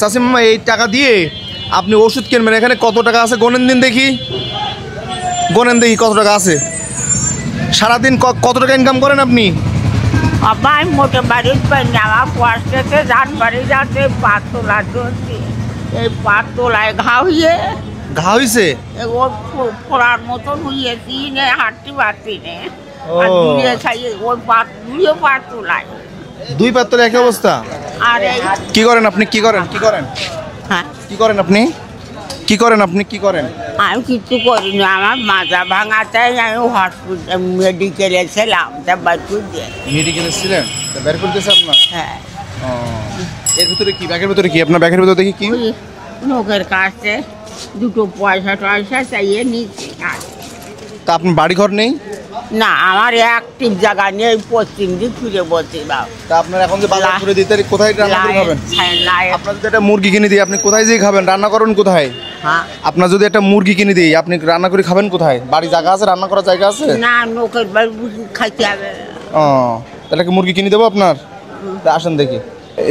চাষি মামা এই টাকা দিয়ে আপনি ওষুধ কিনবেন, এখানে কত টাকা আছে গোনেন দিন দেখি, গোনেন দেখি কত টাকা আছে। সারাদিন কত টাকা ইনকাম করেন আপনি? বাবা আমি মোটে বাড়ির পাই না, আমার পয়সাতে ধান বাড়ি যাচ্ছে 5 তোলা ধরছি, এই 5 তোলায় ঘা হয়েছে ও ফোড়ার মতন হয়েছি নে, হাঁটতে পারছি নে, ওই 5 তোলায় 2 পাত্র একই অবস্থা। আর কি করেন আপনি? কি করেন হ্যাঁ কি করেন আপনি? কি করেন আপনি? কি করেন? আমি কিছু করিনি, আমার মাজা ভাঙাতে আমি হসপিটাল মেডিকেলে ছিলাম, তা বাচ্চু দিয়ে মেডিকেলে ছিলেন, বের করতেছে আপনার? হ্যাঁ। এর ভিতরে কি, ব্যাগের ভিতরে কি? আপনার ব্যাগের ভিতরে দেখি কি? লোকের কাছে 2 পয়সা টয়সা চাইয়ে নিচ্ছি। তা আপনার বাড়ি ঘর নেই? না, আমার একটি জায়গা নেই, পশ্চিম দিক ফিরে বসে দাও। তা আপনার এখন যে বাজার করে দিতে কোথায় রান্না করে খাবেন? আপনার যদি একটা মুরগি কিনে দিই আপনি কোথায় যেয়ে খাবেন? রান্না করবেন কোথায়? হ্যাঁ, আপনার যদি একটা মুরগি কিনে দিই আপনি রান্না করে খাবেন কোথায়? বাড়ি জায়গা আছে, রান্না করার জায়গা আছে? না, লোকের বাড়ি খাইতে হবে। ও, তাহলে কি মুরগি কিনে দেবো আপনার? আসেন দেখি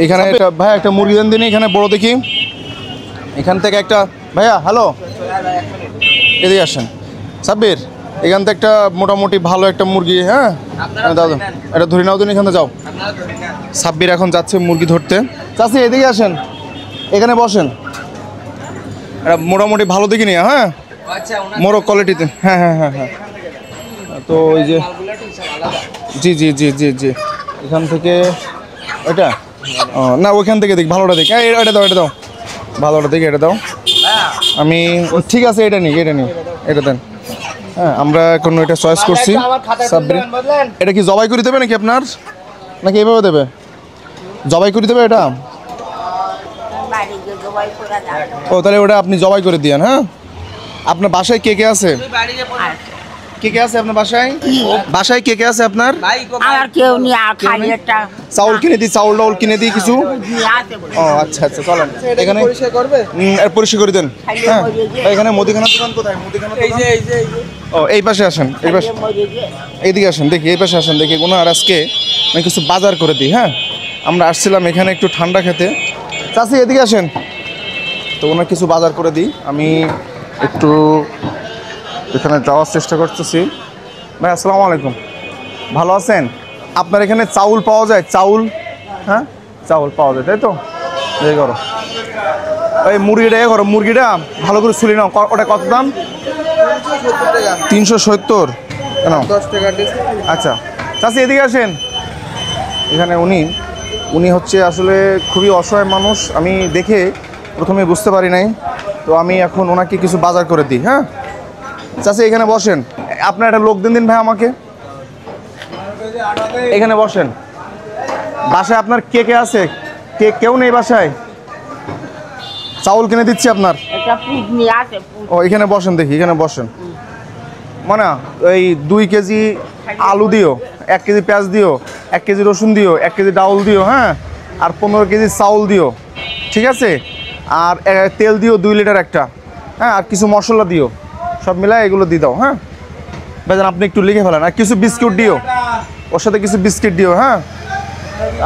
এখানে একটা ভাই, একটা মুরগি দেন দিন এখানে বড় দেখি। এখান থেকে একটা ভাইয়া, হ্যালো, এদিকে আসেন। সাব্বির, এখান থেকে একটা মোটামুটি ভালো একটা মুরগি, হ্যাঁ দাদা এটা ধরে নাও দিন, এখানে যাও। সাব্বির এখন যাচ্ছে মুরগি ধরতে। চাচি এদিকে আসেন, এখানে বসেন। এটা মোটামুটি ভালো দেখি নিয়ে, হ্যাঁ মোরগ কোয়ালিটিতে। হ্যাঁ হ্যাঁ হ্যাঁ হ্যাঁ তো ওই যে জি জি জি জি জি এখান থেকে ওইটা, ও না ওইখান থেকে দেখি ভালোটা দেখি। এটা দাও, এটা দাও, ভালোটা দেখি, এটা দাও। আমি ঠিক আছে, এটা নিই, এটা দেন। হ্যাঁ, আমরা এখন এটা চয়েস করছি। সাব্বির, এটা কি জবাই করে দেবে নাকি আপনার, নাকি এভাবে দেবে? জবাই করে দেবে এটা? ও, তাহলে ওটা আপনি জবাই করে দিয়েন। হ্যাঁ, আপনার বাসায় কে কে আছে? কে কে আছে আপনার বাসায়? বাসায় কে কে আছে আপনার? আমার কেউ নেই, আর খালি একটা চাউল কিনে দিই, চাউল ডাউল কিনে দিই কিছু। ও আচ্ছা আচ্ছা, চলেন এখানে পরিষ্কার করে দেন। হ্যাঁ, এখানে মুদিখানার দোকান কোথায়? মুদিখানার ও এই পাশে আসেন, এই পাশে এইদিকে আসেন দেখি, এই পাশে আসেন দেখি ওনার আজকে আমি কিছু বাজার করে দিই। হ্যাঁ, আমরা আসছিলাম এখানে একটু ঠান্ডা খেতে। চাচি এদিকে আসেন, তো ওনার কিছু বাজার করে দিই। আমি একটু এখানে যাওয়ার চেষ্টা করতেছি। ভাই আসসালামু আলাইকুম, ভালো আছেন? আপনার এখানে চাউল পাওয়া যায়? চাউল, হ্যাঁ চাউল পাওয়া যায়, তাই তো? এই করো, ওই মুরগিটা এ করো, মুরগিটা ভালো করে ছুলি নাও। ওটা কত দাম? 370। কেন? 10 টাকা। আচ্ছা চাচি এদিকে আসেন। এখানে উনি হচ্ছে আসলে খুবই অসহায় মানুষ, আমি দেখে প্রথমে বুঝতে পারি নাই, তো আমি এখন ওনাকে কিছু বাজার করে দিই। হ্যাঁ চাচি এখানে বসেন, আপনার একটা লোক দিন ভাই আমাকে, এখানে বসেন। বাসায় আপনার কে কে আছে? কেউ নেই বাসায়? চাউল কিনে দিচ্ছি আপনার। ও এখানে বসেন দেখি, এখানে বসেন। মানে এই 2 কেজি আলু দিও, 1 কেজি পেঁয়াজ দিও, 1 কেজি রসুন দিও, 1 কেজি ডাউল দিও, হ্যাঁ আর 15 কেজি চাউল দিও, ঠিক আছে? আর তেল দিও 2 লিটার একটা, হ্যাঁ আর কিছু মশলা দিও, সব মিলাই এগুলো দিয়ে দাও। হ্যাঁ ভাইজান আপনি একটু লিখে ফেলেন। আর কিছু বিস্কুট দিও, ওর সাথে কিছু বিস্কিট দিও। হ্যাঁ,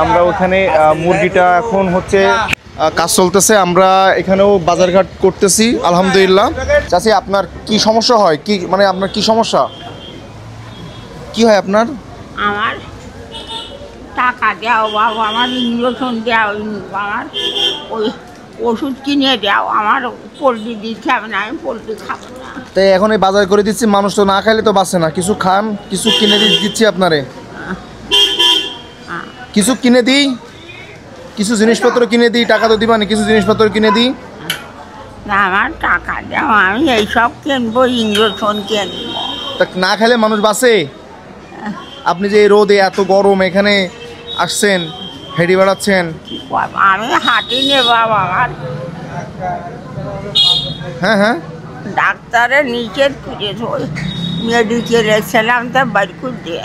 আমরা ওখানে মুরগিটা এখন হচ্ছে কাজ চলতেছে, আমরা এখানেও বাজারঘাট করতেছি আলহামদুলিল্লাহ। চাচি আপনার কি সমস্যা হয়? কি মানে আপনার কি সমস্যা, কি হয় আপনার? আমার টাকা দাও বাবা, আমার ইঞ্জেকশন দাও, আমার ওই ওষুধ কিনে দাও, আমার পোলট্রি দিচ্ছে হবে না, আমি পোলট্রি খাবো না। তাই এখন এই বাজার করে দিচ্ছি, মানুষ তো না খাইলে তো বাঁচে না, কিছু খান, কিছু কিনে দিচ্ছি আপনারে। কিছু কিনে দিই, কিছু জিনিসপত্র কিনে দিই, টাকা তো দিবানি, কিছু জিনিসপত্র কিনে দিই। না আমার টাকা দাও, আমি এইসব কিনবো, ইঞ্জেকশন কিনবো। তা না খেলে মানুষ বাঁচে? আপনি যে এই রোদে এত গরম এখানে আসছেন, হেঁটে বেড়াচ্ছেন। আমি হাঁটি নে বাবা, আমার হ্যাঁ হ্যাঁ ডাক্তারের নিচের খুঁজে ধরে মেডিকেলে ছিলাম, তা বাড়ি খুঁজে।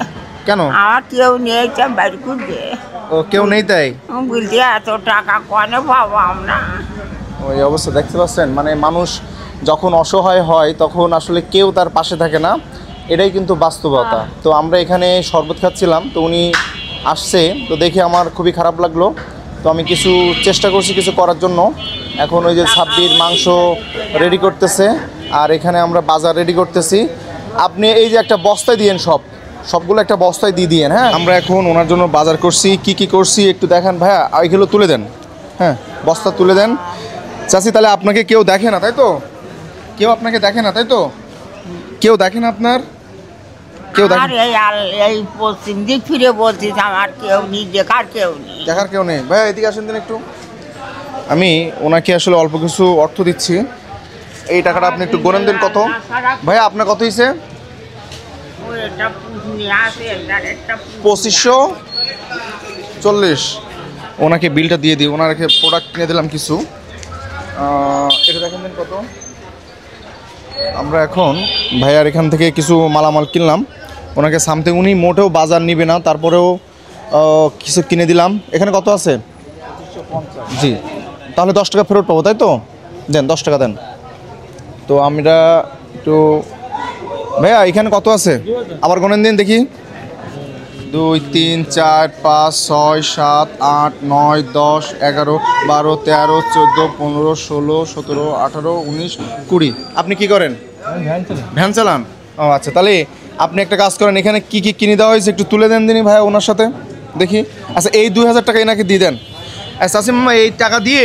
কেন? আমার কেউ নেই, তা বাড়ি খুঁজে। ও কেউ নেই তাই বলতে এত টাকা কনে পাবো আমরা? ওই অবস্থা দেখতে পাচ্ছেন, মানে মানুষ যখন অসহায় হয় তখন আসলে কেউ তার পাশে থাকে না, এটাই কিন্তু বাস্তবতা। তো আমরা এখানে শরবত খাচ্ছিলাম, তো উনি আসছে, তো দেখে আমার খুবই খারাপ লাগলো। তো আমি কিছু চেষ্টা করছি কিছু করার জন্য। এখন ওই যে সাব্বির মাংস রেডি করতেছে, আর এখানে আমরা বাজার রেডি করতেছি। আপনি এই যে একটা বস্তায় দিয়েন, সবগুলো একটা বস্তায় দিয়ে দিয়েন। হ্যাঁ, আমরা এখন ওনার জন্য বাজার করছি, কি করছি একটু দেখান ভাইয়া। এইগুলো তুলে দেন, হ্যাঁ বস্তা তুলে দেন। চাচি তাহলে আপনাকে কেউ দেখে না তাই তো? কেউ আপনাকে দেখে না তাই তো? কেউ দেখে না আপনার? কেউ দেখে? আর এই পশ্চিম দিক ফিরে বলছিস আমার কেউ নেই, দেখার কেউ নেই। দেখার কেউ নেই। ভাইয়া এদিকে আসেন দিন একটু। আমি ওনাকে আসলে অল্প কিছু অর্থ দিচ্ছি। এই টাকাটা আপনি একটু গোনেন দিন কত। ভাইয়া আপনার কত হয়েছে? 2540। ওনাকে বিলটা দিয়ে দিই। ওনাকে প্রোডাক্ট কিনে দিলাম কিছু। এটা দেখেন দিন কত। আমরা এখন ভাইয়ার এখান থেকে কিছু মালামাল কিনলাম। ওনাকে সামথিং, উনি মোটেও বাজার নিবে না, তারপরেও কিছু কিনে দিলাম। এখানে কত আছে? 2550। জি, তাহলে 10 টাকা ফেরত পাবো তাই তো? দেন 10 টাকা দেন। তো আমরা একটু ভাইয়া এখানে কত আছে আবার গোনেন দিন দেখি। 2 3 4 5 6 7 8 9 10 11 12 13 14 15 16 17 18 19 20। আপনি কি করেন? ভ্যান চালান। ও আচ্ছা, তাহলে আপনি একটা কাজ করেন, এখানে কি কিনে দেওয়া হয়েছে একটু তুলে দেন দিনই ভাইয়া ওনার সাথে দেখি। আচ্ছা, এই 2000 টাকা এনাকে দিয়ে দেন। আচ্ছা আসিম মামা, এই টাকা দিয়ে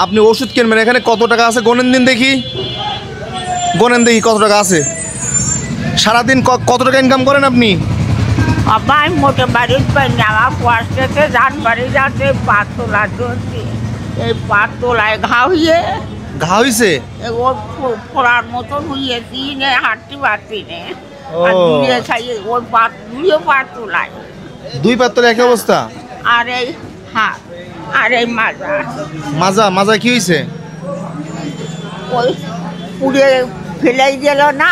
আপনি ওষুধ কিনবেন। এখানে কত টাকা আছে গোনেন দিন দেখি, গোনেন দেখি কত টাকা আছে। সারাদিন কত টাকা ইনকাম করেন আপনি? বাবা আমি মোটে বাড়ির পাই না, আমার পয়সাতে যান বাড়ি যাচ্ছে 5 তোলা ধরছি। এই 5 তোলায় ঘা হয়েছে? ও ফোড়ার মতন হইয়েছি নে, হাঁটতে পারছি নে। ও। আর দুলিয়ে খাইয়ে ওই 5 তোলায়। 2 পাত্তলে একই অবস্থা? আর এই হাত আর এই মাজা কি হয়েছে? ওই পুড়ে ফেলাই গেল না।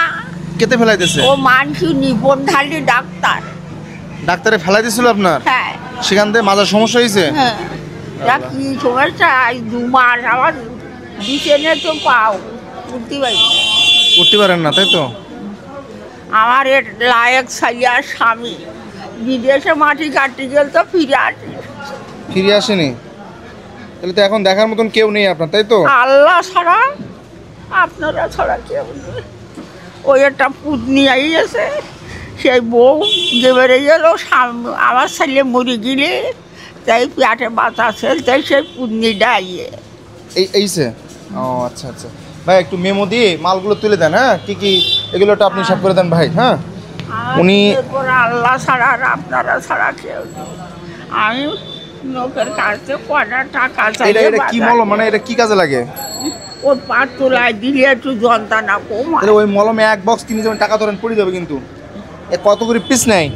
কেটে ফেলাইতেছে? ও মানছি নিবন্ধালি ডাক্তার। ডাক্তারে ফেলাই দিয়েছিল আপনার? হ্যাঁ। সেখান থেকে মাজার সমস্যা হয়েছে? হ্যাঁ, যা কি সমস্যা, 2 মাস আবার বিছানে তো পাও উঠতে পারি না। উঠতে পারেন না তাই তো? আমার এর লায়ক সাইয়ার স্বামী বিদেশে মাটি কাটতে গেল তো ফিরে আসেনি? তাহলে তো এখন দেখার মতন কেউ নেই আপনার তাই তো? আল্লাহ ছাড়া, আপনারা ছাড়া কেউ নেই। ওই একটা পুতনি আইয়েছে, সেই বউ যে বেড়ে গেল, আমার ছেলে মরে গেলে তাই পেটে বাতা ছিল, তাই সেই পুতনিটা আইয়ে এইছে। ও আচ্ছা আচ্ছা, ভাই একটু মেমো দিয়ে মালগুলো তুলে দেন। হ্যাঁ, কি এগুলোটা আপনি হিসাব করে দেন ভাই। হ্যাঁ, উনি আল্লাহ ছাড়া আর আপনারা ছাড়া কেউ নেই। আমি লোকের কাছে কটা টাকা চাই। এটা কি মলম, মানে এটা কি কাজে লাগে? ওই 5 তোলায় দিলে একটু যন্ত্রণা কম। ওই মলমে 1 বক্স কিনে যাবেন, টাকা ধরেন পড়ে যাবে কিন্তু। কত করে পিস নেয়?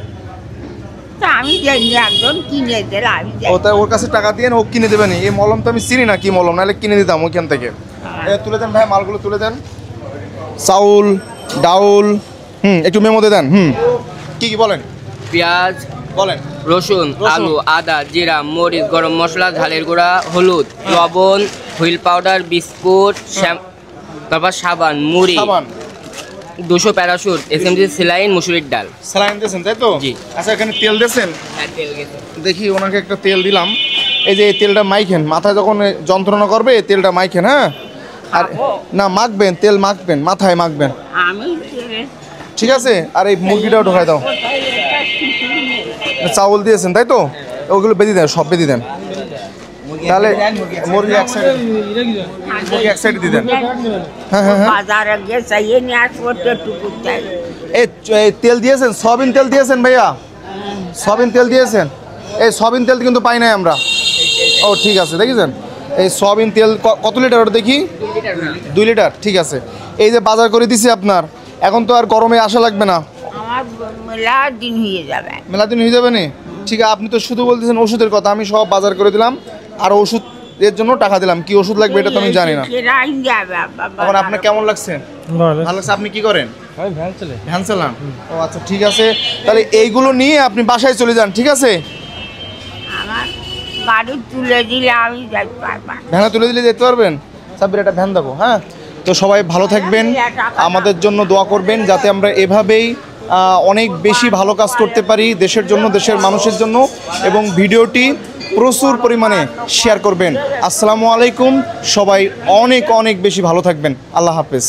তা আমি জানি, একজন কিনে দিলে আমি ও তাই ওর কাছে টাকা দিয়ে ও কিনে দেবেন। এই মলম তো আমি চিনি না কি মলম, নাহলে কিনে দিতাম ওইখান থেকে। তুলে দেন ভাই, মালগুলো তুলে দেন। চাউল, ডাউল, একটু মেমো দিয়ে দেন। কি বলেন? পেঁয়াজ, বলেন। রসুন, আলু, আদা, জিরা, মরিচ, গরম মশলা, ঝালের গুঁড়া, হলুদ, লবণ, হুইল পাউডার, বিস্কুট, তারপর সাবান, মুড়ি, 200 প্যারাশুট, এসএমজি সেলাইন, মুসুরির ডাল। স্যালাইন দিয়েছেন তাই তো? জি। আচ্ছা, এখানে তেল দিয়েছেন? হ্যাঁ, তেল গেছে। দেখি ওনাকে একটা তেল দিলাম। এই যে এই তেলটা মাইখেন, মাথায় যখন যন্ত্রণা করবে এই তেলটা মাইখেন। হ্যাঁ, আর না মাখবেন, তেল মাখবেন, মাথায় মাখবেন। আমি ঠিক আছে, আর এই মুরগিটাও ঢোকাই দাও। চাউল দিয়েছেন তাই তো? ওগুলো বেঁধে দেন, সব বেঁধে দেন। তাহলে মুরগি এক সাইডে দিয়ে দেন। হ্যাঁ হ্যাঁ হ্যাঁ। বাজারে গিয়ে চাইয়ে নিয়ে আসবো টুকু চাই। এই তেল দিয়েছেন, সয়াবিন তেল দিয়েছেন ভাইয়া? সয়াবিন তেল দিয়েছেন? এই সয়াবিন তেল কিন্তু পাই নাই আমরা। ও ঠিক আছে, দেখেছেন এই সয়াবিন তেল কত লিটার ওটা দেখি? 2 লিটার। ঠিক আছে, এই যে বাজার করে দিছি আপনার, এখন তো আর গরমে আসা লাগবে না। আমার মেলা দিন হয়ে যাবে। মেলা দিন হয়ে যাবে না? ঠিক আছে, আপনি তো শুধু বলতেছেন ওষুধের কথা, আমি সব বাজার করে দিলাম আর ওষুধ এর জন্য টাকা দিলাম। কি ওষুধ লাগবে এটা তো আমি জানি না। এখন আপনার কেমন লাগছে? ভালো লাগছে। আপনি কি করেন? ভ্যান চালান। ও আচ্ছা, ঠিক আছে, তাহলে এইগুলো নিয়ে আপনি বাসায় চলে যান। ঠিক আছে, আমার গাড়ি তুলে দিলে আমি যাই পারবা। ভ্যানে তুলে দিলে যেতে পারবেন? সাব্বির একটা ভ্যান দেবো। হ্যাঁ, তো সবাই ভালো থাকবেন, আমাদের জন্য দোয়া করবেন যাতে আমরা এভাবেই অনেক বেশি ভালো কাজ করতে পারি দেশের জন্য, দেশের মানুষের জন্য। এবং ভিডিওটি প্রচুর পরিমাণে শেয়ার করবেন। আসসালামু আলাইকুম, সবাই অনেক অনেক বেশি ভালো থাকবেন। আল্লাহ হাফেজ।